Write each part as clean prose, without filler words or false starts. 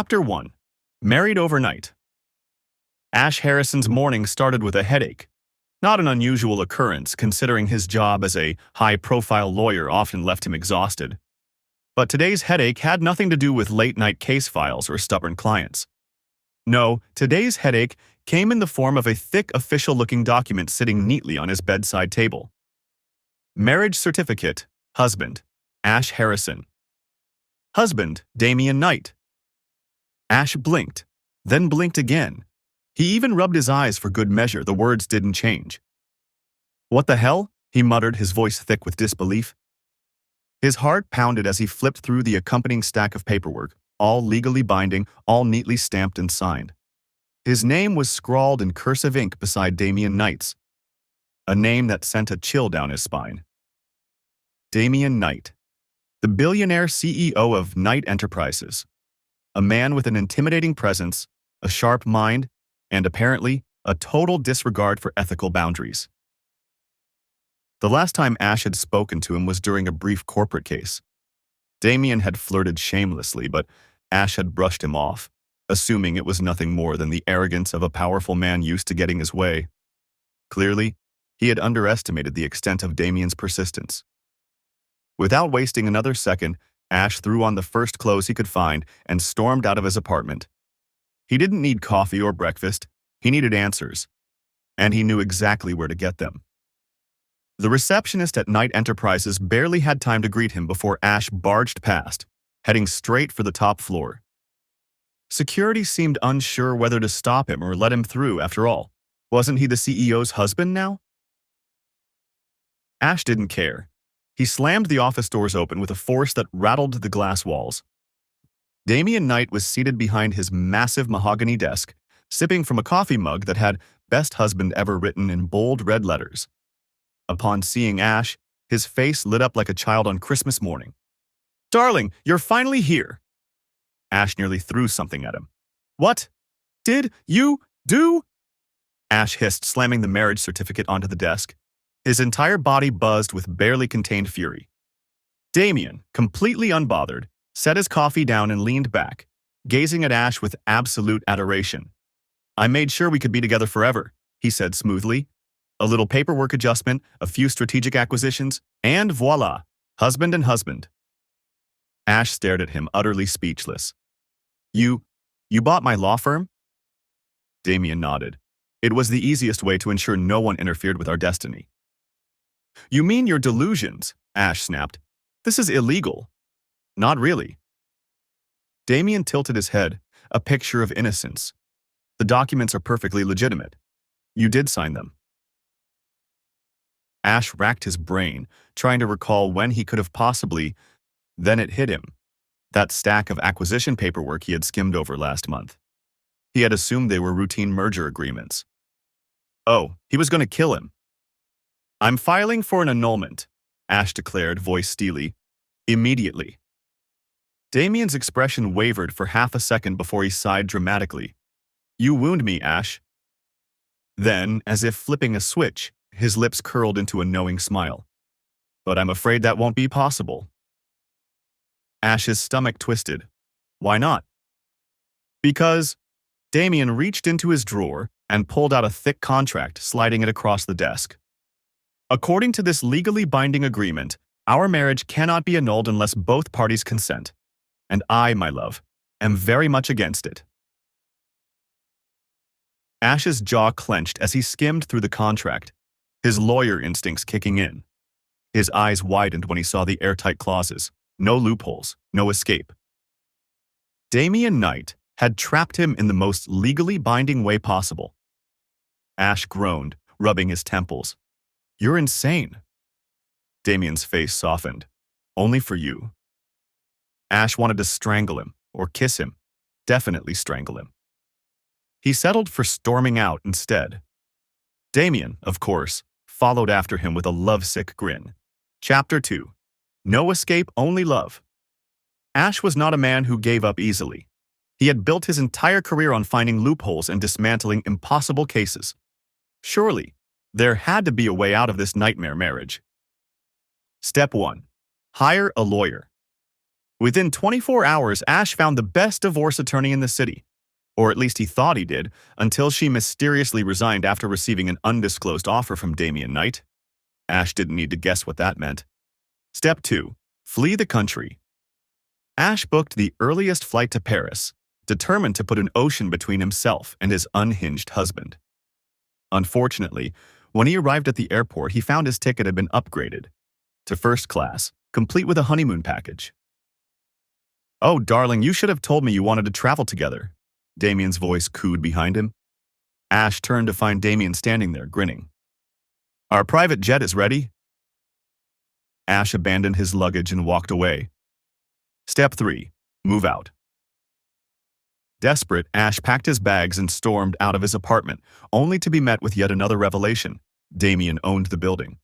Chapter 1. Married Overnight. Ash Harrison's morning started with a headache. Not an unusual occurrence, considering his job as a high-profile lawyer often left him exhausted. But today's headache had nothing to do with late-night case files or stubborn clients. No, today's headache came in the form of a thick official-looking document sitting neatly on his bedside table. Marriage certificate, husband, Ash Harrison. Husband, Damian Knight. Ash blinked, then blinked again. He even rubbed his eyes for good measure. The words didn't change. "What the hell?" he muttered, his voice thick with disbelief. His heart pounded as he flipped through the accompanying stack of paperwork, all legally binding, all neatly stamped and signed. His name was scrawled in cursive ink beside Damian Knight's, a name that sent a chill down his spine. Damian Knight, the billionaire CEO of Knight Enterprises. A man with an intimidating presence, a sharp mind, and apparently, a total disregard for ethical boundaries. The last time Ash had spoken to him was during a brief corporate case. Damian had flirted shamelessly, but Ash had brushed him off, assuming it was nothing more than the arrogance of a powerful man used to getting his way. Clearly, he had underestimated the extent of Damian's persistence. Without wasting another second, Ash threw on the first clothes he could find and stormed out of his apartment. He didn't need coffee or breakfast. He needed answers. And he knew exactly where to get them. The receptionist at Knight Enterprises barely had time to greet him before Ash barged past, heading straight for the top floor. Security seemed unsure whether to stop him or let him through. After all, wasn't he the CEO's husband now? Ash didn't care. He slammed the office doors open with a force that rattled the glass walls. Damian Knight was seated behind his massive mahogany desk, sipping from a coffee mug that had "Best Husband Ever" written in bold red letters. Upon seeing Ash, his face lit up like a child on Christmas morning. "Darling, you're finally here!" Ash nearly threw something at him. "What did you do?" Ash hissed, slamming the marriage certificate onto the desk. His entire body buzzed with barely contained fury. Damian, completely unbothered, set his coffee down and leaned back, gazing at Ash with absolute adoration. "I made sure we could be together forever," he said smoothly. "A little paperwork adjustment, a few strategic acquisitions, and voila, husband and husband." Ash stared at him, utterly speechless. You bought my law firm?" Damian nodded. "It was the easiest way to ensure no one interfered with our destiny." "You mean your delusions?" Ash snapped. "This is illegal." "Not really." Damian tilted his head, a picture of innocence. "The documents are perfectly legitimate. You did sign them." Ash racked his brain, trying to recall when he could have possibly. Then it hit him. That stack of acquisition paperwork he had skimmed over last month. He had assumed they were routine merger agreements. Oh, he was going to kill him. "I'm filing for an annulment," Ash declared, voice steely. "Immediately." Damian's expression wavered for half a second before he sighed dramatically. "You wound me, Ash." Then, as if flipping a switch, his lips curled into a knowing smile. "But I'm afraid that won't be possible." Ash's stomach twisted. "Why not?" "Because..." Damian reached into his drawer and pulled out a thick contract, sliding it across the desk. "According to this legally binding agreement, our marriage cannot be annulled unless both parties consent. And I, my love, am very much against it." Ash's jaw clenched as he skimmed through the contract, his lawyer instincts kicking in. His eyes widened when he saw the airtight clauses. No loopholes, no escape. Damian Knight had trapped him in the most legally binding way possible. Ash groaned, rubbing his temples. "You're insane." Damian's face softened. "Only for you." Ash wanted to strangle him, or kiss him. Definitely strangle him. He settled for storming out instead. Damian, of course, followed after him with a lovesick grin. Chapter 2. No escape, only love. Ash was not a man who gave up easily. He had built his entire career on finding loopholes and dismantling impossible cases. Surely, there had to be a way out of this nightmare marriage. Step 1. Hire a lawyer. Within 24 hours, Ash found the best divorce attorney in the city. Or at least he thought he did, until she mysteriously resigned after receiving an undisclosed offer from Damian Knight. Ash didn't need to guess what that meant. Step 2. Flee the country. Ash booked the earliest flight to Paris, determined to put an ocean between himself and his unhinged husband. Unfortunately, when he arrived at the airport, he found his ticket had been upgraded to first class, complete with a honeymoon package. "Oh, darling, you should have told me you wanted to travel together," Damian's voice cooed behind him. Ash turned to find Damian standing there, grinning. "Our private jet is ready." Ash abandoned his luggage and walked away. Step 3. Move out. Desperate, Ash packed his bags and stormed out of his apartment, only to be met with yet another revelation. Damian owned the building.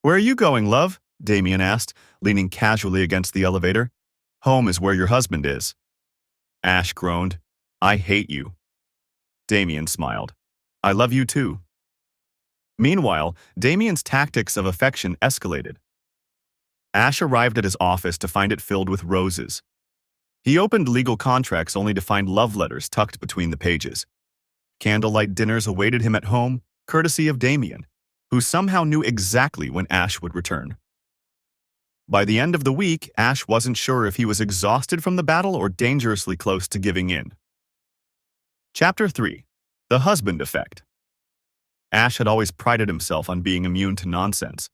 "Where are you going, love?" Damian asked, leaning casually against the elevator. "Home is where your husband is." Ash groaned. "I hate you." Damian smiled. "I love you too." Meanwhile, Damian's tactics of affection escalated. Ash arrived at his office to find it filled with roses. He opened legal contracts only to find love letters tucked between the pages. Candlelight dinners awaited him at home, courtesy of Damian, who somehow knew exactly when Ash would return. By the end of the week, Ash wasn't sure if he was exhausted from the battle or dangerously close to giving in. Chapter 3. The Husband Effect. Ash had always prided himself on being immune to nonsense.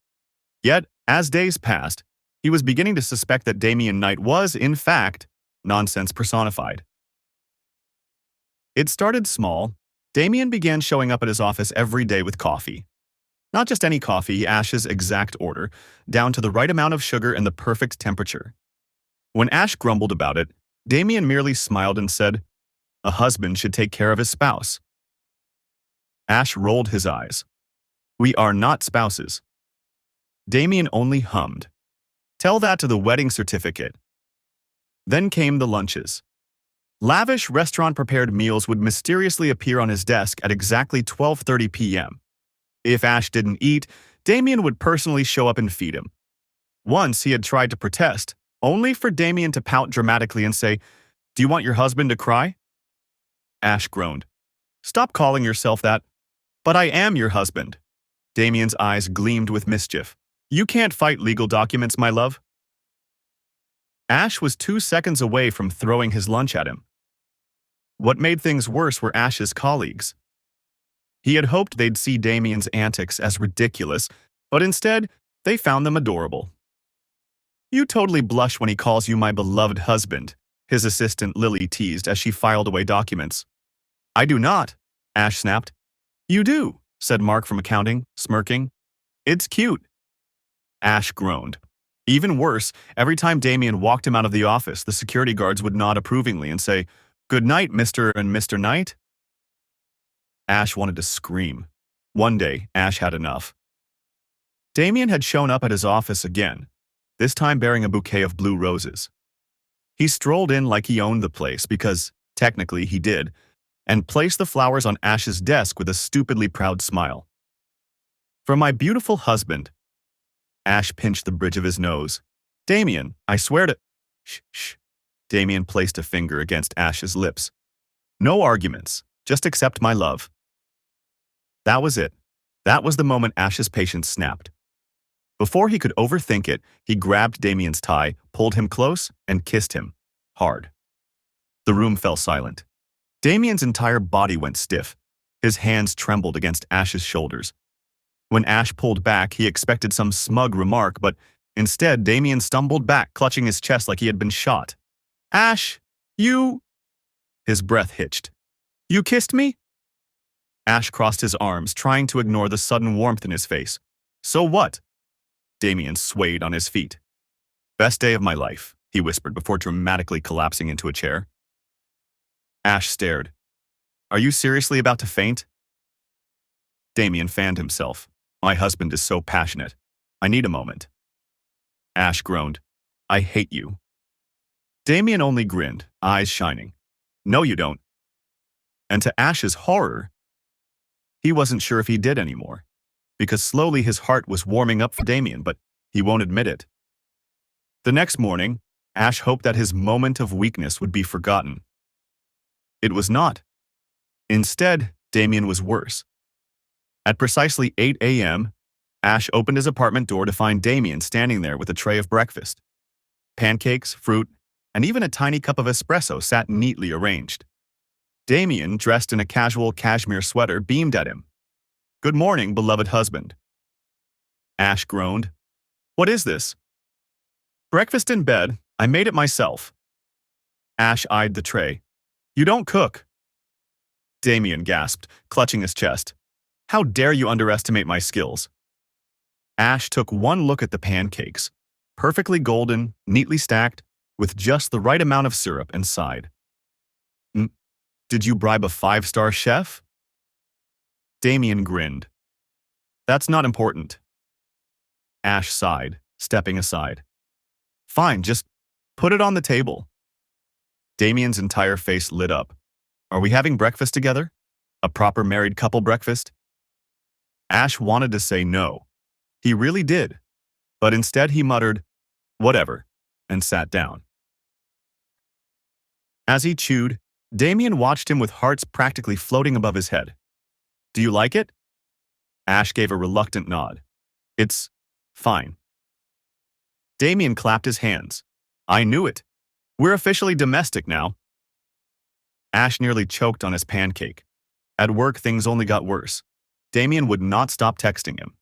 Yet, as days passed, he was beginning to suspect that Damian Knight was, in fact, nonsense personified. It started small. Damian began showing up at his office every day with coffee. Not just any coffee, Ash's exact order, down to the right amount of sugar and the perfect temperature. When Ash grumbled about it, Damian merely smiled and said, "A husband should take care of his spouse." Ash rolled his eyes. "We are not spouses." Damian only hummed. "Tell that to the wedding certificate." Then came the lunches. Lavish restaurant-prepared meals would mysteriously appear on his desk at exactly 12:30 p.m. If Ash didn't eat, Damian would personally show up and feed him. Once he had tried to protest, only for Damian to pout dramatically and say, "Do you want your husband to cry?" Ash groaned. "Stop calling yourself that." "But I am your husband." Damian's eyes gleamed with mischief. "You can't fight legal documents, my love." Ash was 2 seconds away from throwing his lunch at him. What made things worse were Ash's colleagues. He had hoped they'd see Damian's antics as ridiculous, but instead, they found them adorable. "You totally blush when he calls you my beloved husband," his assistant Lily teased as she filed away documents. "I do not," Ash snapped. "You do," said Mark from accounting, smirking. "It's cute." Ash groaned. Even worse, every time Damian walked him out of the office, the security guards would nod approvingly and say, "Good night, Mr. and Mr. Knight." Ash wanted to scream. One day, Ash had enough. Damian had shown up at his office again, this time bearing a bouquet of blue roses. He strolled in like he owned the place, because, technically, he did, and placed the flowers on Ash's desk with a stupidly proud smile. "For my beautiful husband." Ash pinched the bridge of his nose. "Damian, I swear to—" "Shh, shh." Damian placed a finger against Ash's lips. "No arguments. Just accept my love." That was it. That was the moment Ash's patience snapped. Before he could overthink it, he grabbed Damian's tie, pulled him close, and kissed him. Hard. The room fell silent. Damian's entire body went stiff. His hands trembled against Ash's shoulders. When Ash pulled back, he expected some smug remark, but instead, Damian stumbled back, clutching his chest like he had been shot. "Ash, you—" His breath hitched. "You kissed me?" Ash crossed his arms, trying to ignore the sudden warmth in his face. "So what?" Damian swayed on his feet. "Best day of my life," he whispered before dramatically collapsing into a chair. Ash stared. "Are you seriously about to faint?" Damian fanned himself. "My husband is so passionate. I need a moment." Ash groaned. "I hate you." Damian only grinned, eyes shining. "No, you don't." And to Ash's horror, he wasn't sure if he did anymore, because slowly his heart was warming up for Damian, but he won't admit it. The next morning, Ash hoped that his moment of weakness would be forgotten. It was not. Instead, Damien was worse. At precisely 8 a.m., Ash opened his apartment door to find Damien standing there with a tray of breakfast. Pancakes, fruit, and even a tiny cup of espresso sat neatly arranged. Damien, dressed in a casual cashmere sweater, beamed at him. "Good morning, beloved husband." Ash groaned. "What is this?" "Breakfast in bed. I made it myself." Ash eyed the tray. "You don't cook." Damien gasped, clutching his chest. "How dare you underestimate my skills?" Ash took one look at the pancakes, perfectly golden, neatly stacked, with just the right amount of syrup, and sighed. "Did you bribe a 5-star chef?" Damien grinned. "That's not important." Ash sighed, stepping aside. "Fine, just put it on the table." Damien's entire face lit up. "Are we having breakfast together? A proper married couple breakfast?" Ash wanted to say no. He really did. But instead he muttered, "Whatever," and sat down. As he chewed, Damien watched him with hearts practically floating above his head. "Do you like it?" Ash gave a reluctant nod. "It's fine." Damien clapped his hands. "I knew it. We're officially domestic now." Ash nearly choked on his pancake. At work, things only got worse. Damien would not stop texting him.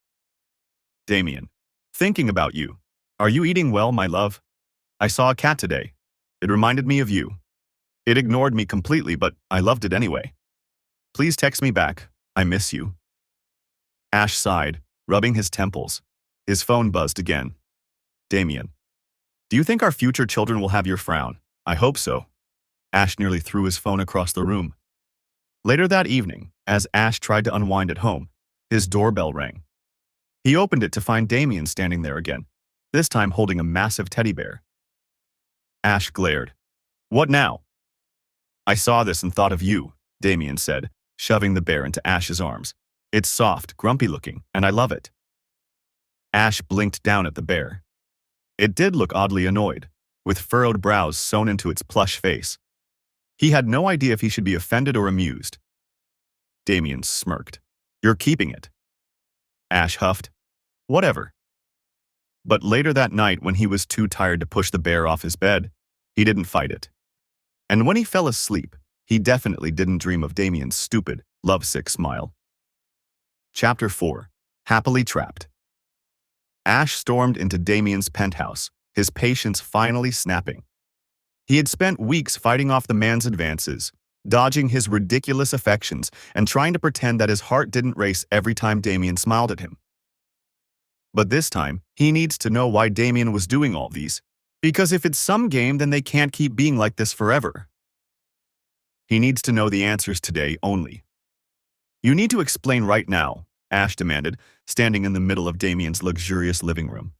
"Damien, thinking about you. Are you eating well, my love? I saw a cat today. It reminded me of you. It ignored me completely, but I loved it anyway. Please text me back. I miss you." Ash sighed, rubbing his temples. His phone buzzed again. "Damien, do you think our future children will have your frown? I hope so." Ash nearly threw his phone across the room. Later that evening, as Ash tried to unwind at home, his doorbell rang. He opened it to find Damien standing there again, this time holding a massive teddy bear. Ash glared. "What now?" "I saw this and thought of you," Damien said, shoving the bear into Ash's arms. "It's soft, grumpy looking, and I love it." Ash blinked down at the bear. It did look oddly annoyed, with furrowed brows sewn into its plush face. He had no idea if he should be offended or amused. Damien smirked. "You're keeping it." Ash huffed. "Whatever." But later that night, when he was too tired to push the bear off his bed, he didn't fight it. And when he fell asleep, he definitely didn't dream of Damien's stupid, lovesick smile. Chapter 4. Happily Trapped. Ash stormed into Damien's penthouse, his patience finally snapping. He had spent weeks fighting off the man's advances, dodging his ridiculous affections, and trying to pretend that his heart didn't race every time Damien smiled at him. But this time, he needs to know why Damien was doing all these, because if it's some game, then they can't keep being like this forever. He needs to know the answers today only. "You need to explain right now," Ash demanded, standing in the middle of Damien's luxurious living room.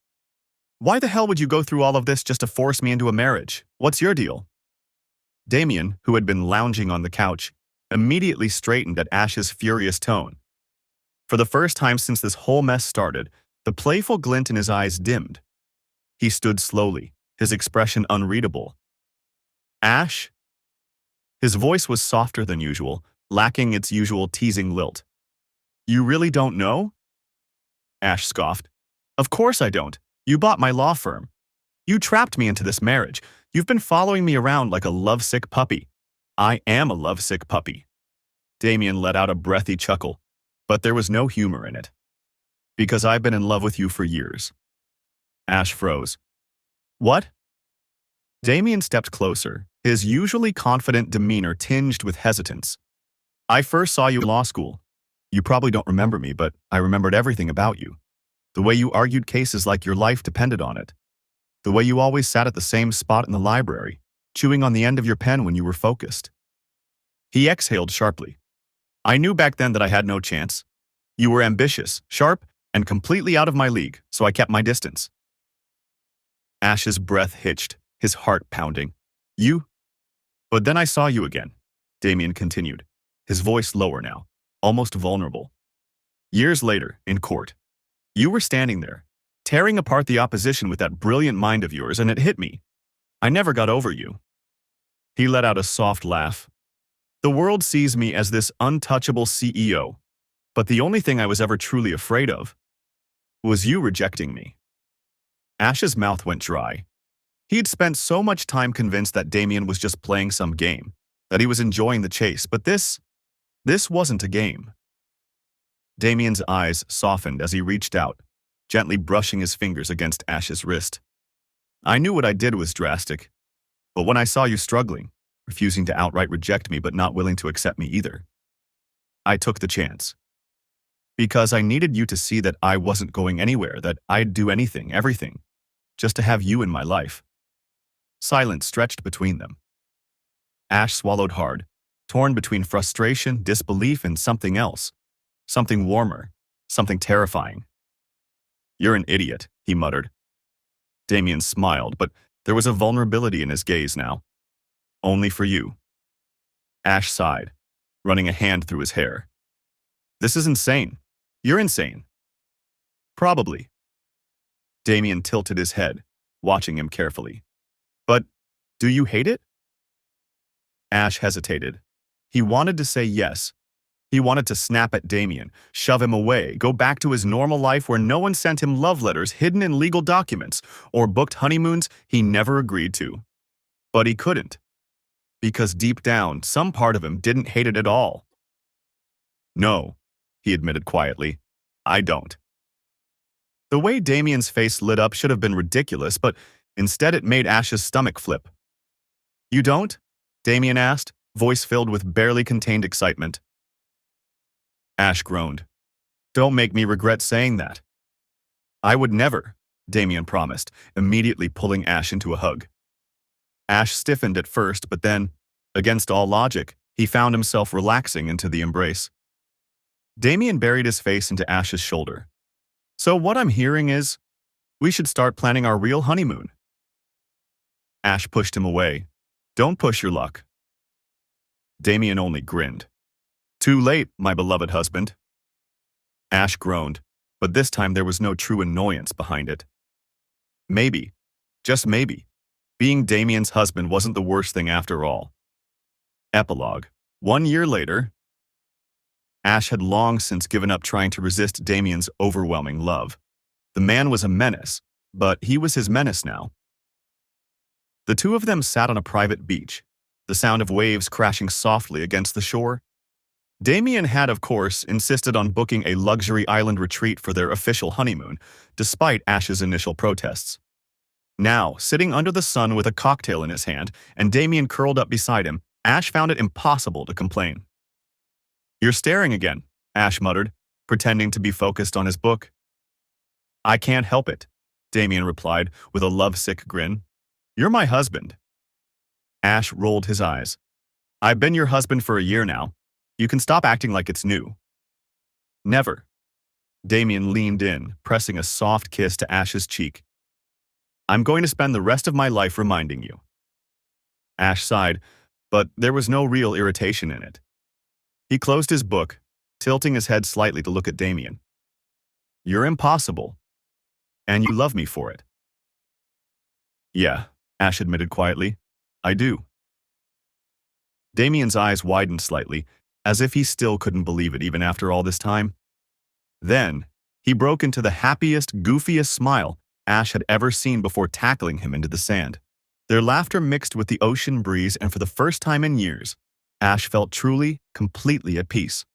"Why the hell would you go through all of this just to force me into a marriage? What's your deal?" Damien, who had been lounging on the couch, immediately straightened at Ash's furious tone. For the first time since this whole mess started, the playful glint in his eyes dimmed. He stood slowly, his expression unreadable. "Ash?" His voice was softer than usual, lacking its usual teasing lilt. "You really don't know?" Ash scoffed. "Of course I don't. You bought my law firm. You trapped me into this marriage. You've been following me around like a lovesick puppy." "I am a lovesick puppy." Damien let out a breathy chuckle, but there was no humor in it. "Because I've been in love with you for years." Ash froze. "What?" Damien stepped closer, his usually confident demeanor tinged with hesitance. "I first saw you in law school. You probably don't remember me, but I remembered everything about you. The way you argued cases like your life depended on it. The way you always sat at the same spot in the library, chewing on the end of your pen when you were focused." He exhaled sharply. "I knew back then that I had no chance. You were ambitious, sharp, and completely out of my league, so I kept my distance." Ash's breath hitched, his heart pounding. "You?" "But then I saw you again," Damien continued, his voice lower now, almost vulnerable. "Years later, in court. You were standing there, tearing apart the opposition with that brilliant mind of yours, and it hit me. I never got over you. He let out a soft laugh. The world sees me as this untouchable CEO, but the only thing I was ever truly afraid of was you rejecting me. Ash's mouth went dry. He had spent so much time convinced that Damien was just playing some game, that he was enjoying the chase, but this wasn't a game. Damien's eyes softened as he reached out, gently brushing his fingers against Ash's wrist. I knew what I did was drastic, but when I saw you struggling, refusing to outright reject me but not willing to accept me either, I took the chance. Because I needed you to see that I wasn't going anywhere, that I'd do anything, everything, just to have you in my life. Silence stretched between them. Ash swallowed hard, torn between frustration, disbelief, and something else. Something warmer, something terrifying. You're an idiot, he muttered. Damien smiled, but there was a vulnerability in his gaze now. Only for you. Ash sighed, running a hand through his hair. This is insane. You're insane. Probably. Damien tilted his head, watching him carefully. But do you hate it? Ash hesitated. He wanted to say yes. He wanted to snap at Damien, shove him away, go back to his normal life where no one sent him love letters hidden in legal documents or booked honeymoons he never agreed to. But he couldn't. Because deep down, some part of him didn't hate it at all. No, he admitted quietly. I don't. The way Damien's face lit up should have been ridiculous, but instead it made Ash's stomach flip. You don't? Damien asked, voice filled with barely contained excitement. Ash groaned. Don't make me regret saying that. I would never, Damien promised, immediately pulling Ash into a hug. Ash stiffened at first, but then, against all logic, he found himself relaxing into the embrace. Damien buried his face into Ash's shoulder. So what I'm hearing is, we should start planning our real honeymoon. Ash pushed him away. Don't push your luck. Damien only grinned. Too late, my beloved husband. Ash groaned, but this time there was no true annoyance behind it. Maybe, just maybe, being Damien's husband wasn't the worst thing after all. Epilogue. 1 year later, Ash had long since given up trying to resist Damien's overwhelming love. The man was a menace, but he was his menace now. The two of them sat on a private beach, the sound of waves crashing softly against the shore. Damien had, of course, insisted on booking a luxury island retreat for their official honeymoon, despite Ash's initial protests. Now, sitting under the sun with a cocktail in his hand and Damien curled up beside him, Ash found it impossible to complain. You're staring again, Ash muttered, pretending to be focused on his book. I can't help it, Damien replied with a lovesick grin. You're my husband. Ash rolled his eyes. I've been your husband for a year now. You can stop acting like it's new. Never. Damien leaned in, pressing a soft kiss to Ash's cheek. I'm going to spend the rest of my life reminding you. Ash sighed, but there was no real irritation in it. He closed his book, tilting his head slightly to look at Damien. You're impossible, and you love me for it. Yeah, Ash admitted quietly. I do. Damien's eyes widened slightly, as if he still couldn't believe it even after all this time. Then, he broke into the happiest, goofiest smile Ash had ever seen before tackling him into the sand. Their laughter mixed with the ocean breeze, and for the first time in years, Ash felt truly, completely at peace.